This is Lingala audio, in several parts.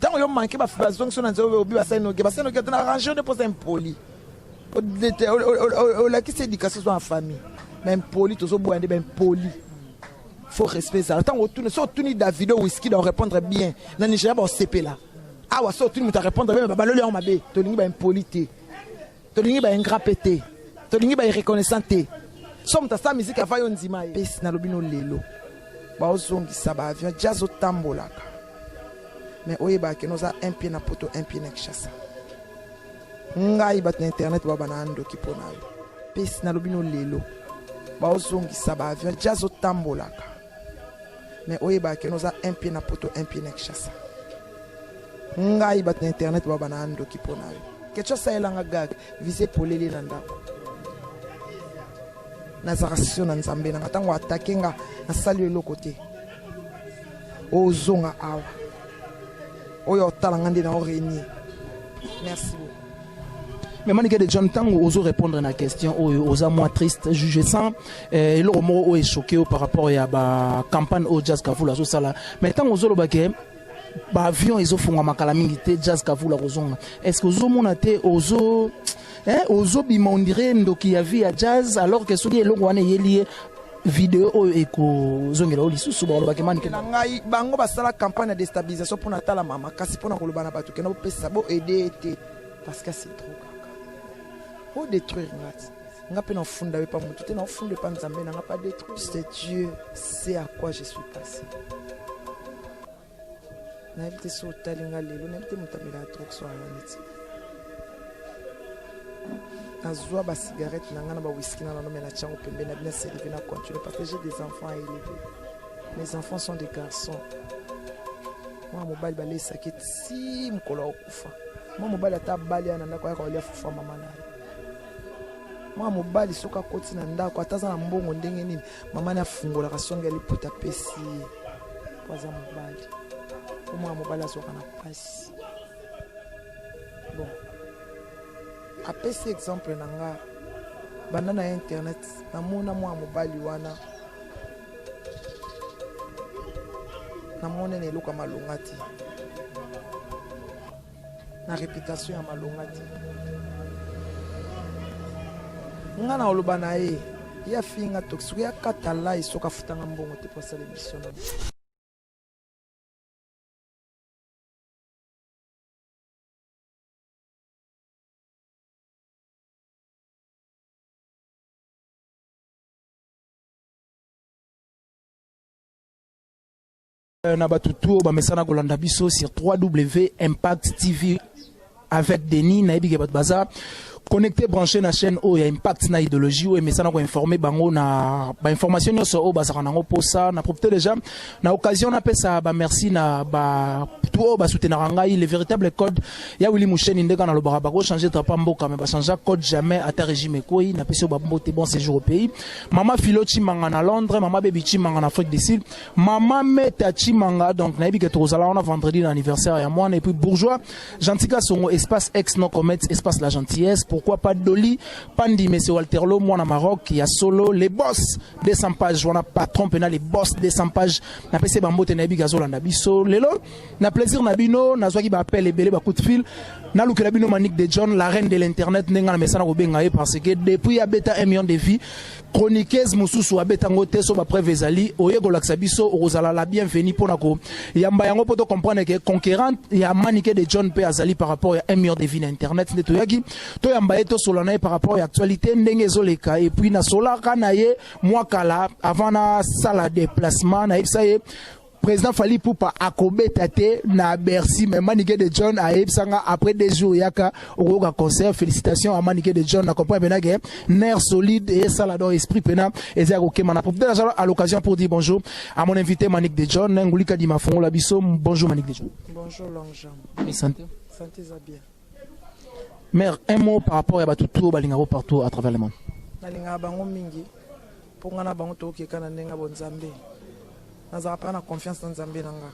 Tant que manqué ma façon sur notre obi baseno que baseno que tu as arrangé de poser impoli. La qui c'est éducation soit en famille. Même poli, tous au bout de ben poli. Faut respecter ça. Tant que tu tournes la vidéo whisky doit répondre bien. Dans Nigeria bon CP là. Ah ouais, ça tu me répondre bien baba le lion mabe. To lingi ba impolité. To lingi ba ingrapété. To lingi ba irreconnaissanté. Somme ta sa musique ava yo nzima. Pesi na lobino lelo. Ba ozongi sa ba avion jazz otambolaka. Mais oyeba que nous a un pied na poto un pied na kishasa. Ngai bat na internet baba na ando kipona. Pesi na lobino lelo. Ba ozongi sa ba avion jazz otambolaka. Mais oyeba que nous a un pied na poto un pied na kishasa. Ngai bat na internet baba na ando kipona. Quelque chose ça elanga gag visé polele na ndako. Nazaration na nzambe na tango attaquer nga na sali le côté. Ozonga awa. Oyo talangande na oreni. Merci beaucoup. Mais Maniké de John Tango oso répondre à la question osa moins triste juger sans et le mot est choqué par rapport à la campagne au jazz kavula so sala. Mais tant oso lobake ba avion ils font makala mingité jazz kavula ozonga. Est-ce que oso monate oso oso bima on dirait ndoki ya via jazz alors que soki eloko wana yelié vidéo oyo eko zongela olisusu ba lobake Maniké ngai bango basala campagne de déstabilisation pour natala mama kasi pour na koloba na bato kena pesa bo aider parce que c'est trop. Pour détruire nga pe na funda we pa mutu te na funda pa nzambe na nga pas détruire. C'est Dieu sait à quoi je suis passé. Na évité so talinga lelo na évité mutamela trop so aniti. Na zoa ba cigarette na nga na ba whisky na no mena chango pembe na bien servir na continuer parce que j'ai des enfants à élever. Mes enfants sont des garçons. Moi mobile ba lesa keti mukolo okufa. Moi mobile ata bali ana ndako ya ko le fufa mama na. Moi mobali soka koti na ndako ataza na mbongo ndenge nini mama na fungola kasonga liputa pesi kwaza mobali moi mobali asoka na pasi bon apesi exemple na nga banda na internet namona moi mobali wana namona ne luka malongati na réputation ya malongati ngana oloba na ye ya finga toxique ya katala isoka futanga mbongo te pour sala émission. na batutu ba mesana kolanda biso sur www.impact TV avec Denis na ebike bat baza connecté branché na chaîne o ya Impact na idéologie ou mesana ko informer bango na ba information nyonso o bazaka nango posa na profiter déjà na occasion na pesa ba merci na ba tout ba soutenir ngai le véritable code ya Willy Moucheni ndeka na lobara ba ko changer trapa mboka mais ba changer code jamais à ta régime koi na peso ba mbote bon séjour au pays mama Filochi manga na Londres mama Baby Chimanga en Afrique du Sud mama Meta Chimanga donc na ebike tozala on a vendredi l'anniversaire ya moi et puis bourgeois Gentika songo espace ex non comète espace la gentillesse. Pourquoi pas Dolly, Pandi, monsieur Walter Lo, moi en Maroc, il y a solo les boss des 100 pages, on a patron pénal les boss des 100 pages, na PC Bambo Tenabi Gazol en Abisso, lelo, na plaisir Nabino, na Zwaki Bapel et Belé coup de fil, na Luke Nabino Manik de John, la reine de l'internet, n'enga na mesana Robengae parce que depuis y a bêta 1 million de vies, chroniqueuse Moussousou a bêta ngote so ba preuve ezali, Oyego Laxabiso, Rosala la bienvenue pour nako, yamba yango poto comprendre que conquérant, y a maniqué de John P. Azali par rapport à 1 million de vies internet, ne toyaki, to yamba eto solana par rapport à l'actualité ndenge zoleka et puis na solaka na ye moi kala avant na sala déplacement na ipsaye président Fali Poupa akobe tate na Bercy mais Maniké de John a ipsanga après des jours yaka okoka concert félicitations à Maniké de John na comprendre benage nerf solide et salado esprit pena et za kokema na peut-être à l'occasion pour dire bonjour à mon invité Maniké de John ngulika di mafongo la biso bonjour Maniké de John. Bonjour Longjam. Mais santé ça bien. Mère, un mot par rapport à Batutu, Balingabo partout à travers le monde. Balinga bango mingi, pour ngana bango toke kana nenga bonzambe. Nazara pas na confiance dans Nzambe nanga.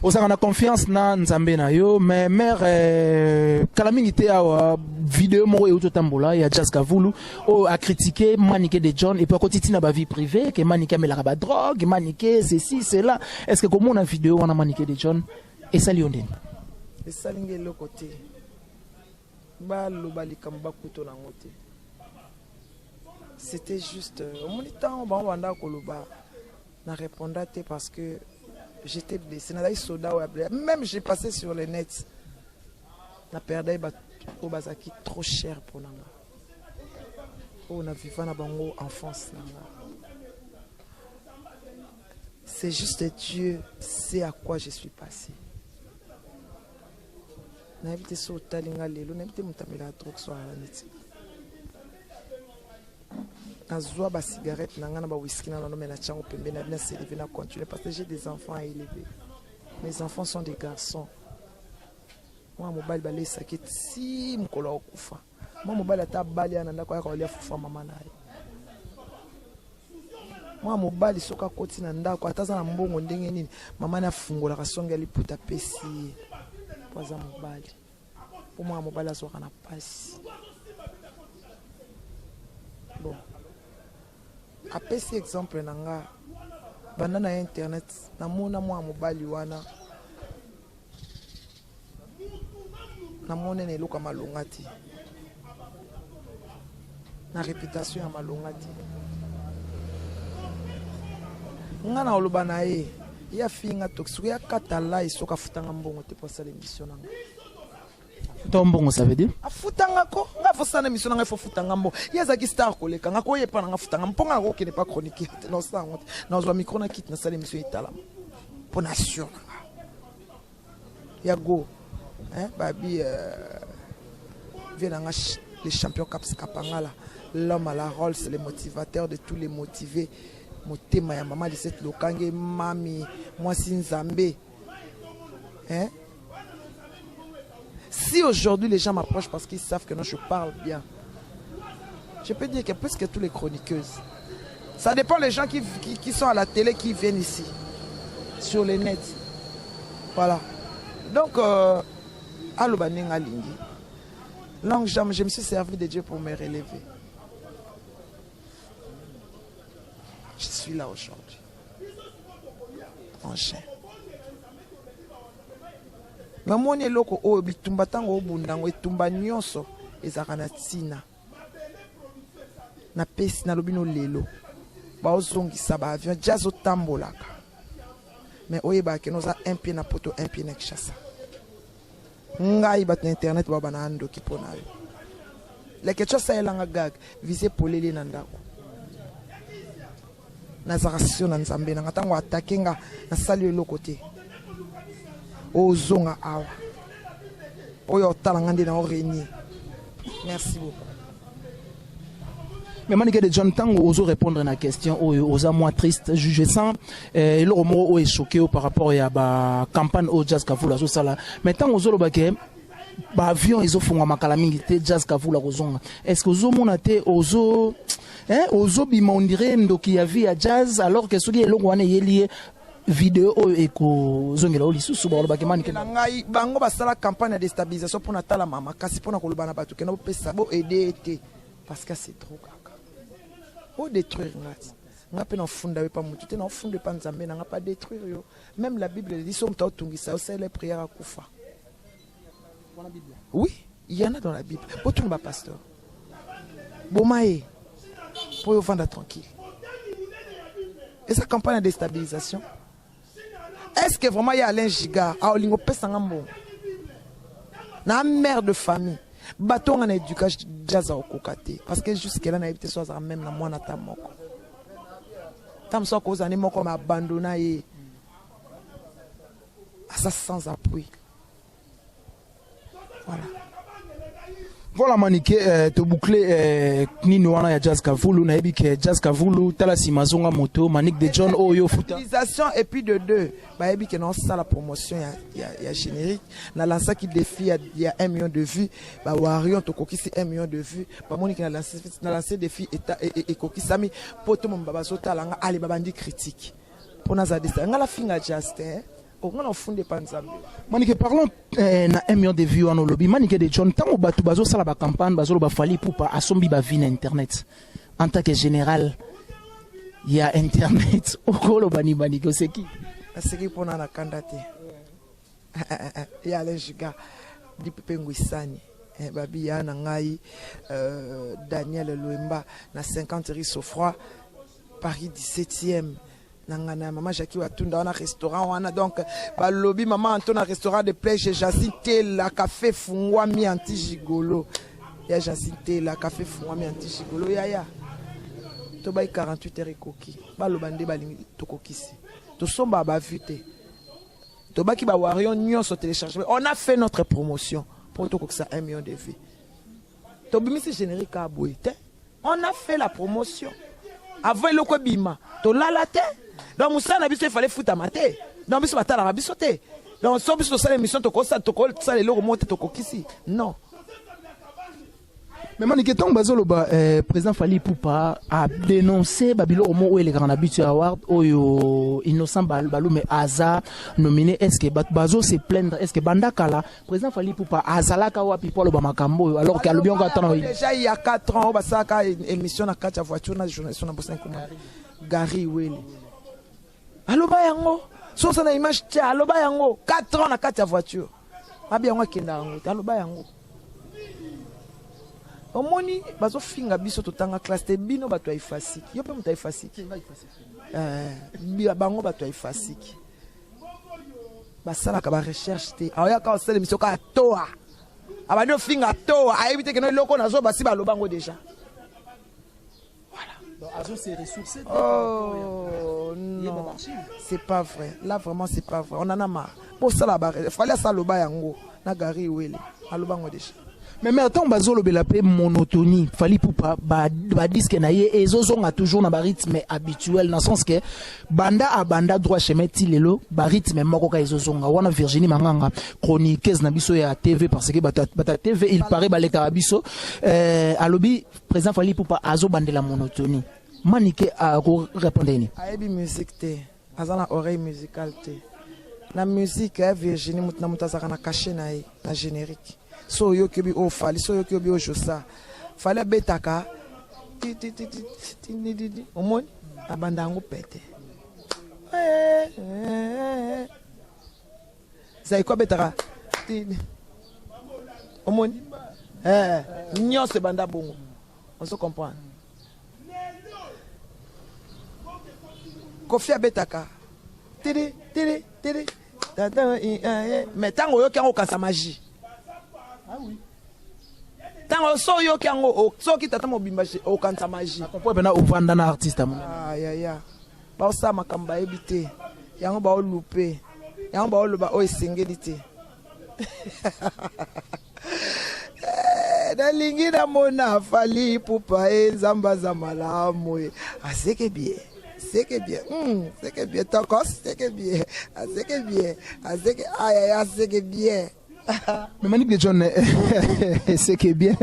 Osa na confiance na Nzambe na yo, mais mère kalamingité awa vidéo mo e tambola ya Jazz Kavulu o a critiqué Maniké de John et puis côté na ba vie privée que Maniké mais la drogue, Maniké ceci cela. Est-ce que comment on a vidéo on a Maniké de John Et ça Lyon. Et ça l'ingé le côté. Baloba likamba kuto na ngote. C'était juste au moment temps on wanda koloba na répondate parce que j'étais blessé. Na soda même j'ai passé sur le net. Na perdé au bazaki trop cher pour nanga. On a vécu na bango enfance nanga. C'est juste Dieu sait à quoi je suis passé. Na évité so talinga lelo, na évité mutamela drogue so ala neti. Na zoa ba cigarette na ngana ba whisky na no mena chango pembe na bina servir na continuer parce que j'ai des enfants à élever. Mes enfants sont des garçons. Moi mobile ba lesa kiti mukolo okufa. Moi mobile ata bali ana ndako ya ko lia fufa mama na ye. Moi mobile soka koti na ndako ata za na mbongo ndenge nini mama na fungola ka songa liputa pesi. Poza mobile. Pour moi mobile azoka na passe. Bon. Après cet exemple nanga banda na internet na mona moi mobile wana na mona ne loka malongati. Na réputation ya malongati. Ngana oloba na ye ya finga toxique ya katala isoka futanga mbongo te pour ça l'émission nanga. Tombongo ça veut dire afutanga ko nga fosana émission nanga fo futanga mbongo yazaki star koleka nga ko yepa nanga futanga mponga ko kene pas chronique non ça na zo micro na kit na ça l'émission itala pour nation ya go hein babi vient nga les champions caps kapangala l'homme à la rôle c'est le motivateur de tous les motivés. Motema ya maman de cette lokange mami moi Nzambe hein. Si aujourd'hui les gens m'approchent parce qu'ils savent que non je parle bien, je peux dire que plus que tous les chroniqueuses, ça dépend des gens qui sont à la télé qui viennent ici sur les nets, voilà. Donc alobaninga lingi longue jambe, je me suis servi de Dieu pour me relever. Je suis là aujourd'hui. Enfin. Mais mon eloko o bitumba tango obundango etumba nyonso ezaka na tina. Na pesi na lobino lelo. Ba ozongisa ba avion jazo tambolaka. Mais oyeba ke noza un pied na poto un pied na Kinshasa. Ngai bat na internet baba na ando kipona yo. La question ça elanga gag viser polele na ndako. Nazaration na Nzambe na ngatango attaquer nga na sali le côté ozonga awa oyo talanga ndina o régner. Merci beaucoup. Mais manique de John Tango oso répondre à la question osa moi triste juge sans et le mot est choqué par rapport à ba campagne au jazz kavula so sala mais tant ozo lo baké ba avion ils font makala mingi te jazz kavula kozonga est-ce que ozo monate ozo hein ozo bima on dirait ndoki ya via jazz alors que soki eloko wana yelié vidéo eko zongela oli susu ba lobaki manike ngai bango basala campagne de déstabilisation pour natala mama kasi pour na koloba na batu kena pesa bo aider été parce que c'est trop kaka o détruire ngati nga pe na funda we pa mutu te na funda pa Nzambe na nga pas détruire yo même la Bible dit somme ta tungisa o c'est les prières à kufa. Oui, il y en a dans la Bible. Pour tout le monde, pasteur. Bomae, pour vous vendre tranquille. Et sa campagne de déstabilisation. Est-ce que vraiment il y a Alain Giga, à Olingo Pesangambo, na mère de famille, bâton en éducation jazz au kokate, parce que jusqu'à là, on a été soit même la moine à ta moko. Tam so cause ani moko m'a abandonné et ça sans appui. Voilà. Voilà manique te boucler nini wana ya jazz kavulu na ebi ke jazz kavulu tala simazonga moto manique de John Oyo futa utilisation et puis de deux ba ebi ke non ça la promotion ya générique na lança qui défi il y a 1 million de vues ba warion to kokisi 1 million de vues ba monique na lancer défi et kokisami poto mon baba sotala nga ali babandi critique pona za desa nga la finga Justin on a fondé pas Nzambe. Manique parlons na 1 million de vues en lobby manique de John tango batu bazo sala ba campagne bazo ba fali pour pas asombi ba vie na internet en tant que général il y a internet okolo bani manique c'est qui pour na kandate ya Alain Giga Dipepe Ngwisani babi ya na ngai Daniel Louemba na 50 rue Sofroy Paris 17e nangana maman Jackie Watunda on a restaurant wana donc ba lobby maman Anton a restaurant de plage Jacinte la café fungwa mi anti gigolo ya Jacinte la café fungwa mi anti gigolo ya to bay 48 heures koki ba lobande balingi to kokisi to somba ba vite to baki ba warion nyonso télécharger on a fait notre promotion pour tout que ça 1 million de vues to bimisi générique à boite on a fait la promotion avant le ko bima to lalate donc Moussa na biso il fallait foutre maté donc biso batala na biso te donc so biso ça l'émission to ko ça les logo monter to kokisi non. Mais Maniké Tong Bazolo président Fally Ipupa a dénoncé Babilo Omo où les grands habitués award oyo innocent balou mais Aza nominé est-ce que Bazo se plaindre est-ce que Bandakala président Fally Ipupa Azala kawa pipo lo bamakambo alors que Albion attend déjà il y a 4 ans basaka émission na kacha voiture na journaliste na bosin comme Gary Wele aloba yango so ça na image tia aloba yango 4 ans na kacha voiture abi yango kenda yango aloba yango omoni bazo finga biso totanga classe te bino bato ifasiki yo pe muta ifasiki bango bato ifasiki basala ka ba recherche te aoya ka osele mission ka toa abandi finga toa ayebite ke no loko nazo basi balobango déjà voilà donc azo se ressourcer oh non c'est pas vrai là vraiment c'est pas vrai on en a marre pour ça la barre fallait ça loba yango na Gary Wele alobango déjà. Mais attends, Bazolo Belapé monotonie. Fally Ipupa ba disque na ye ezozonga toujours na ba rythme habituel dans le sens que banda a banda droit chemin tilelo ba rythme moko ka ezozonga wana Virginie Manganga chroniqueuse na biso ya TV parce que bata TV il paraît ba le karabiso alobi président Fally Ipupa azo bandela monotonie. Maniké a répondre ni. Ayebi musique te, azana oreille musicale te. Na musique Virginie mutna mutazaka na caché na générique. So yo kebi o Fally so yo kebi o Josa Fally betaka omoni abanda ngo pete zai ko betaka omoni nyonso banda bongo on se comprend Kofi abetaka tiri mais tango yo kango kasa magie. Ah oui. Tango so yo kango so ki tata mobimba o kanta magie. Akompo bena ovanda na artiste amuna. Ah ya. Ba osa makamba ebité. Yango ba o loupé. Yango ba o loba o esengeli te. Dalingi na mona Fally Ipupa nzamba za malamu. Aseke bien. C'est que bien, c'est que bien, tokos, c'est que bien, c'est que bien, c'est que aïe, c'est que bien. Mais Manick de John, c'est que bien.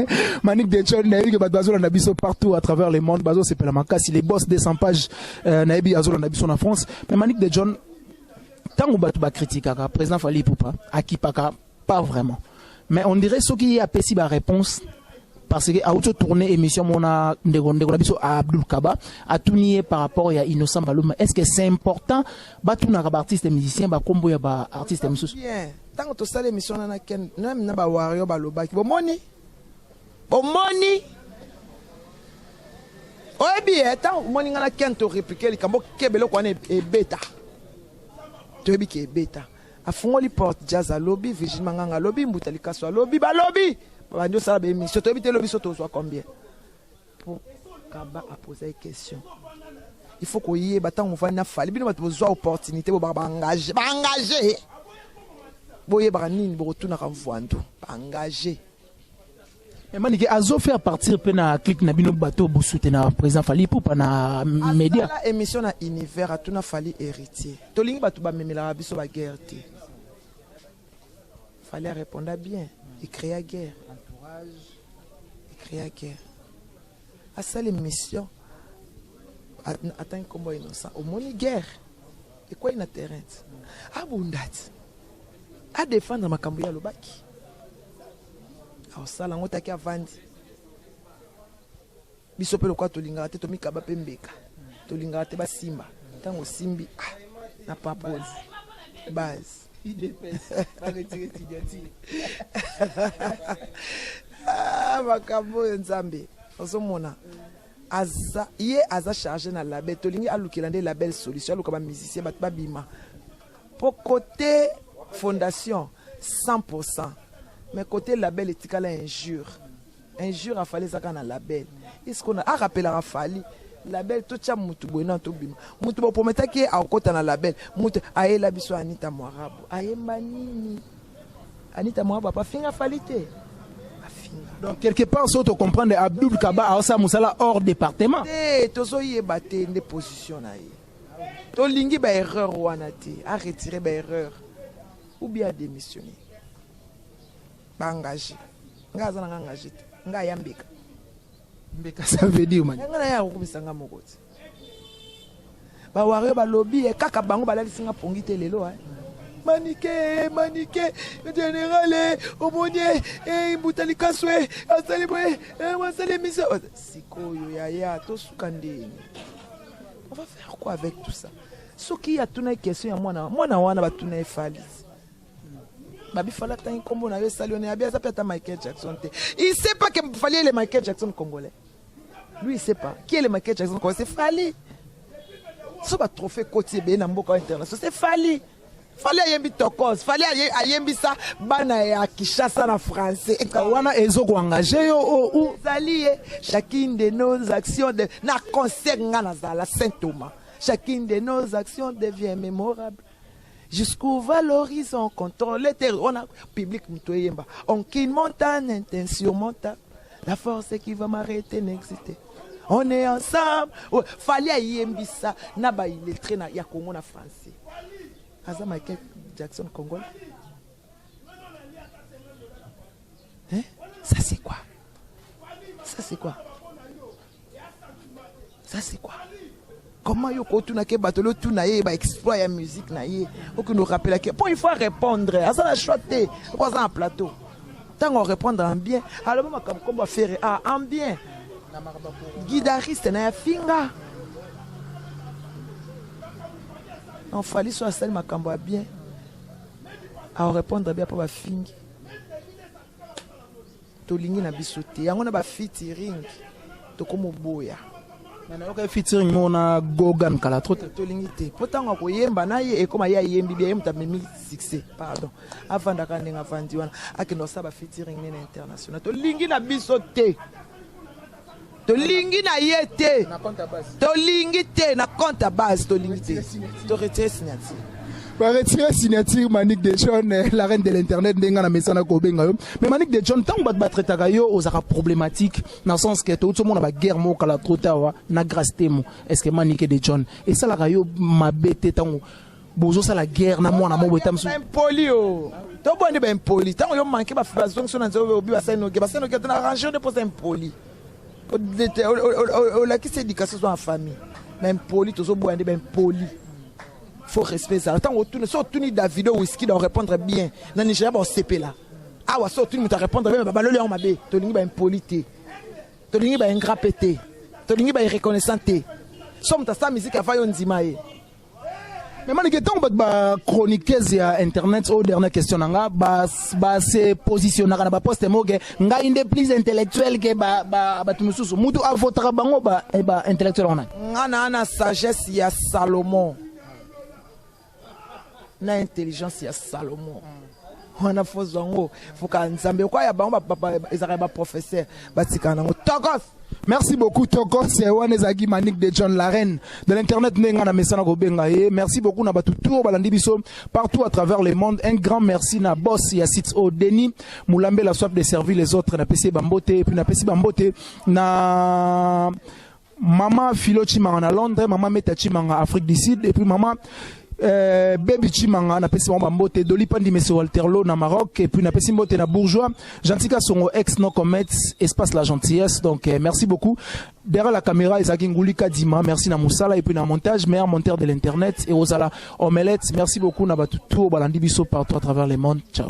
Manick de John, Naïbi Bazo Nabiso partout à travers le monde. Bazo c'est Pelamakasi, les boss des 100 pages, Naïbi Azol Nabiso en France. Mais Manick de John, tant qu'on bat critique à président Fally Ipupa, à qui pas vraiment. Mais on dirait ce qui a pessi ma réponse. Parce que à auto tourner émission mona ndego biso à Abdul Kaba a tout nié par rapport à Innocent Baloum. Est-ce que c'est important batuna ba artiste musicien ba kombo ya ba artiste musicien? Bien. Tant que tu sale émission na ken même na ba wario ba lobaki. Bomoni. Oye bien, tant moni ngana ken to répliquer li kambo kebelo kwa ne e beta. To bi ke beta. Afungoli porte jazz à lobby Virginie Manganga lobby mbutali kaso lobby ba lobby. Bandio ça be émission to éviter lobby soto soit combien pour Kaba a posé une question. Il faut qu'on y ait battant on va na Fally bino bat besoin opportunité bo ba engager boye ba nini bo retourna ka mvando engager. Mais Maniké azo faire partir pe na clic na bino bateau bo soutenir président Fally Ipupa na média. La émission na univers a tuna Fally héritier. To ling batu ba memela biso ba guerre te. Fallait répondre bien. Il créa guerre. Il créa guerre. À ça l'émission. Attends un combat innocent. Au moins guerre. Et quoi il a terrain? À Bundat. À défendre ma cambouille à l'obaki. Alors ça là on t'a qu'à vendre. Bisope le quoi to lingate to mikaba pembeka. To lingate ba simba. Tango simbi na pas base. makambo nzambe ozomona aza ye aza chargé na label tolingi alukela nde label solution aluka ba musicien bat babima pour côté fondation 100%, mais côté label etikala injure a fallu ça quand label est-ce qu'on a rappelé a fallu label to tia mutu boina to bima mutu bo prometa ki akota na label mutu ayela biso Anita Mwarabu ayemba nini Anita Mwarabu pas finga falite. Donc quelque part si tu comprends Abdul Kaba a ça musala hors département tozo yeba te ne position na ye to lingi ba erreur wana te a retirer ba erreur ou bien démissionner ba engagé ngaza na engagé nga yambeka mbeka ça veut dire man nga na ya kubisanga mokoti ba ware ba lobby e kaka bango balalisinga pongi te lelo Manique, général, Omonie, Boutali Kaswe, Asalibre, Wasale Miso. Siko, Yaya, Tosukande. On va faire quoi avec tout ça? Ce qui a tourné question à moi, on va tourner Falis. Babi fallait un combo, on avait salué, on a bien Michael Jackson. Il ne sait pas qu'il fallait les Michael Jackson congolais. Lui, il ne sait pas. Qui est le Michael Jackson congolais? C'est Fali. Ce va trophée côtier, bien, Mboka international. C'est Fali. Fallait yembi tokos, fallait yembi ça bana ya Kinshasa na français. Wana ezo ko engagé ou zali chacune de nos actions de na concert ngana za la Saint-Thomas. Chacune de nos actions devient mémorable. Jusqu'où valorisons, contrôle les terres, on a public mtoyemba. On quitte montagne insurmontable. La force qui va m'arrêter n'existe. On est ensemble. Fallait yembi ça na ba illettré na ya Congo na français. Aza Michael Jackson congolais. Hein? Ça c'est quoi? Ça c'est quoi? Ça c'est quoi? Comment yoko tuna ke batolo tuna ye ba exploit ya musique na ye? Pour que nous rappelle que bon il faut répondre. Aza la choité. Quoi ça en plateau? Tant on répondre en bien. Alors moi comme va faire en bien. Guitariste na ya finga. On fallait soit celle makambo bien à répondre bien pour ba fingi to lingi na bisote yango na ba featuring to komo boya na yoka featuring mona Gogan kala trop to lingi te pourtant ko yemba na ye e koma ya yembi bien muta memi succès pardon avant daka ndenga vandi wana akino sa ba featuring na international to lingi na bisote to lingi na yete to lingi te na compte à base to lingi te to retirer signature va retirer signature Manique de John la reine de l'internet ndenga na mesana ko benga yo mais Manique de John tant bat batretaka yo ozaka problématique dans le sens que tout monde ba guerre mo kala trotawa na grâce temo est-ce que Manique de John et ça la yo mabete tant bozo ça la guerre na mona mo betam so impoli o to bonde ba impoli tant yo manquer ba fazon so na zo obi ba seno ke na arranger de poser impoli la qui éducation soit en famille même poli toujours boire des ben poli faut respecter ça tant autour so tuni Davido whisky doit répondre bien na Nigeria ba CP là ah wa so tuni muta répondre bien baba lolo mabe to lingi ba impolité to lingi ba ingrapete to lingi ba reconnaissante so muta sa musique afa yo ndima ye mais Manique tant ba chroniqueuse ya internet au dernière question nga ba se positionner na ba poste moge nga inde plus intellectuel que ba tumususu mutu a votre bango ba intellectuel ona nga na sagesse ya Salomon na intelligence ya Salomon on a faux zongo faut ka nzambe kwa ya bango ba ezaka ba professeur batika nango tokos. Merci beaucoup Toko, c'est Wanezagi Manique de John la reine de l'internet nenga na mesana ko benga ye. Merci beaucoup na batu tour balandi biso partout à travers le monde. Un grand merci na boss ya site au Denis Moulambe la soif de servir les autres na PC Bambote et puis na PC Bambote na Maman Philo Chimanga na Londres, Maman Meta Chimanga Afrique du Sud et puis Maman Baby Chimanga na pesi mbote Doli Pandi Monsieur Walterlo na Maroc et puis na pesi mbote na Bourgeois Gentika Songo ex no comet espace la gentillesse donc merci beaucoup derrière la caméra Isaki Nguli Kadima merci na Moussala et puis na montage meilleur monteur de l'internet et Ozala Omelette merci beaucoup na batu tout balandi biso partout à travers le monde ciao.